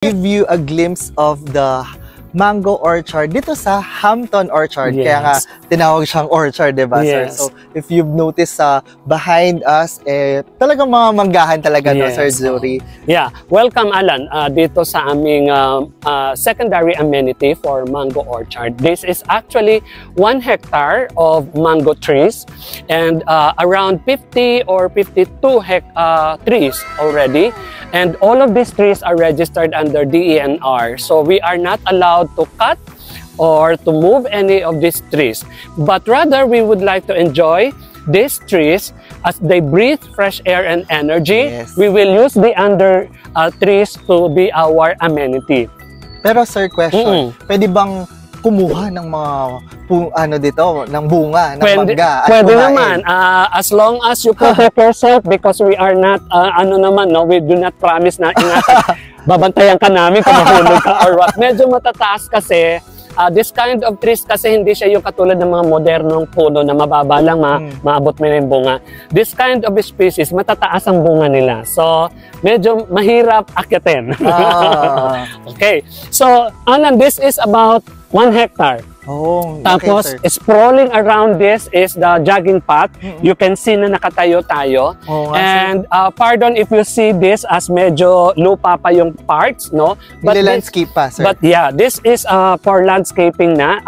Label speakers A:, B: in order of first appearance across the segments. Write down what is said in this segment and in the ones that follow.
A: give you a glimpse of the mango orchard dito sa Hampton Orchard.
B: Yes.
A: Kaya nga tinawag siyang orchard, diba,
B: Yes.
A: sir? So if you've noticed behind us, talagang mga manggahan talaga, no,
B: Yes.
A: Sir Jory?
B: Yeah, welcome Alan dito sa aming secondary amenity for mango orchard. This is actually 1 hectare of mango trees and around 50 or 52 trees already. And all of these trees are registered under DENR. So we are not allowed to cut or to move any of these trees. But rather, we would like to enjoy these trees as they breathe fresh air and energy.
A: Yes.
B: We will use the under trees to be our amenity.
A: Pero sir, question, pwede bang kumuha ng mga ng bunga ng mangga at
B: Pwede
A: kumain?
B: naman, as long as you protect yourself, because we are not, we do not promise na babantayan ka namin kung mahulog ka or what. Medyo matataas kasi, this kind of trees kasi hindi siya yung katulad ng mga modernong puno na mababa lang, maabot mo na yung bunga. This kind of species, matataas ang bunga nila. So, medyo mahirap akyatin. Okay. So, Alan, this is about 1 hectare.
A: Oh,
B: Tapos,
A: okay,
B: sprawling around this is the jogging path. You can see na nakatayo tayo. And pardon if you see this as medyo lupa pa yung parts, no?
A: But landscape pa, sir.
B: But yeah, this is for landscaping na.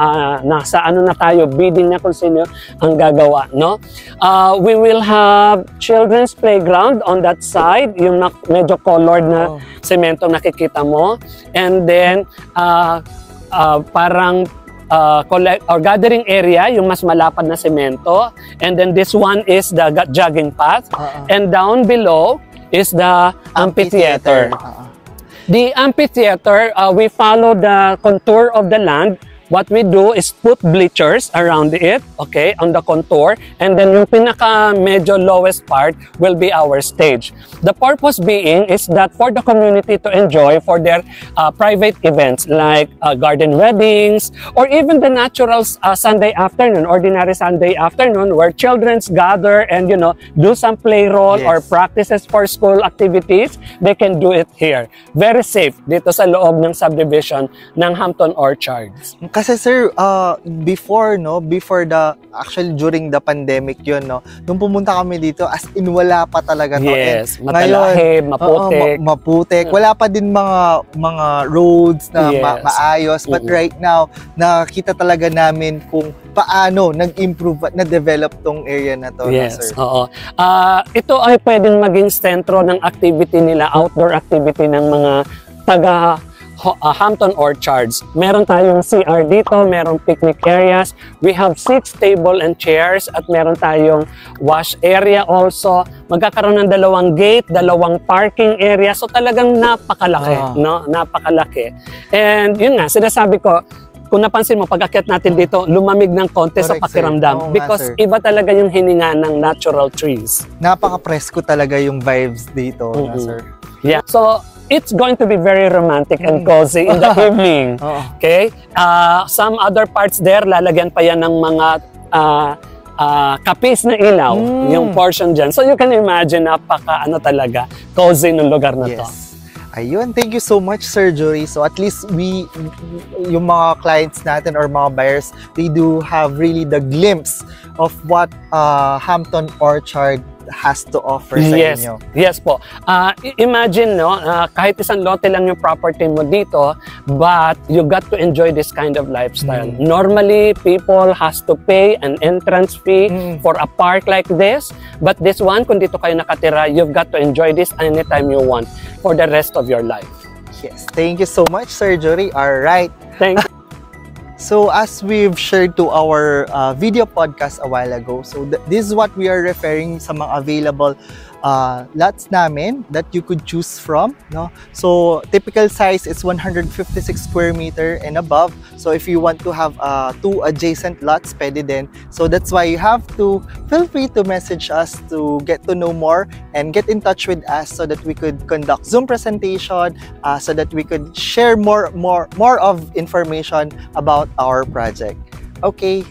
B: Nasa ano na tayo, bidding na kung sino ang gagawa, no? We will have children's playground on that side, yung medyo colored na semento nakikita mo. And then, parang gathering area, yung mas malapad na semento. And then this one is the jogging path. And down below is the amphitheater. The amphitheater, we follow the contour of the land. What we do is put bleachers around it, okay, on the contour, and then yung pinaka medyo lowest part will be our stage. The purpose being is that for the community to enjoy for their private events like garden weddings or even the natural Sunday afternoon, ordinary Sunday afternoon where children gather and, you know, do some play role or practices for school activities, they can do it here. Very safe dito sa loob ng subdivision ng Hampton Orchards.
A: Kasi sir, before actually during the pandemic yun, no, nung pumunta kami dito, as in wala pa talaga to.
B: Yes, matalahib, maputik.
A: Maputik. Wala pa din mga roads na maayos. But right now, nakita talaga namin kung paano nag-improve at na-develop tong area na to.
B: Yes,
A: sir.
B: oo. Ito ay pwedeng maging sentro ng activity nila, outdoor activity ng mga taga Hampton Orchards. Meron tayong CR dito, merong picnic areas. We have 6 table and chairs at meron tayong wash area also. Magkakaroon ng 2 gate, 2 parking area. So talagang napakalaki, no? Napakalaki. And yun nga, sinasabi ko, kung napansin mo, pag-akyat natin dito, lumamig ng konti sa pakiramdam. Because iba talaga yung hininga ng natural trees.
A: Napaka-presko talaga yung vibes dito, sir.
B: Yeah. So, it's going to be very romantic and cozy in the evening. Okay? Some other parts there, lalagyan pa yan ng mga kapis na ilaw, yung portion dyan. So, you can imagine, napaka talaga, cozy ng lugar na to.
A: Ayun, thank you so much, Sir Jory. So at least yung mga clients natin or mga buyers, they do have really the glimpse of what Hampton Orchard has to offer sa inyo.
B: Yes po. Imagine, no, kahit isang lote lang yung property mo dito, but you got to enjoy this kind of lifestyle. Normally, people has to pay an entrance fee for a park like this, but this one, kung dito kayo nakatira, you've got to enjoy this anytime you want for the rest of your life.
A: Yes. Thank you so much, Sir Jory. All right.
B: Thank you.
A: So as we've shared to our video podcast a while ago, so this is what we are referring sa mga available lots namin that you could choose from, no? So typical size is 156 square meter and above. So if you want to have 2 adjacent lots, pwede din. So that's why you have to feel free to message us to get to know more and get in touch with us so that we could conduct Zoom presentation, so that we could share more of information about our project. Okay.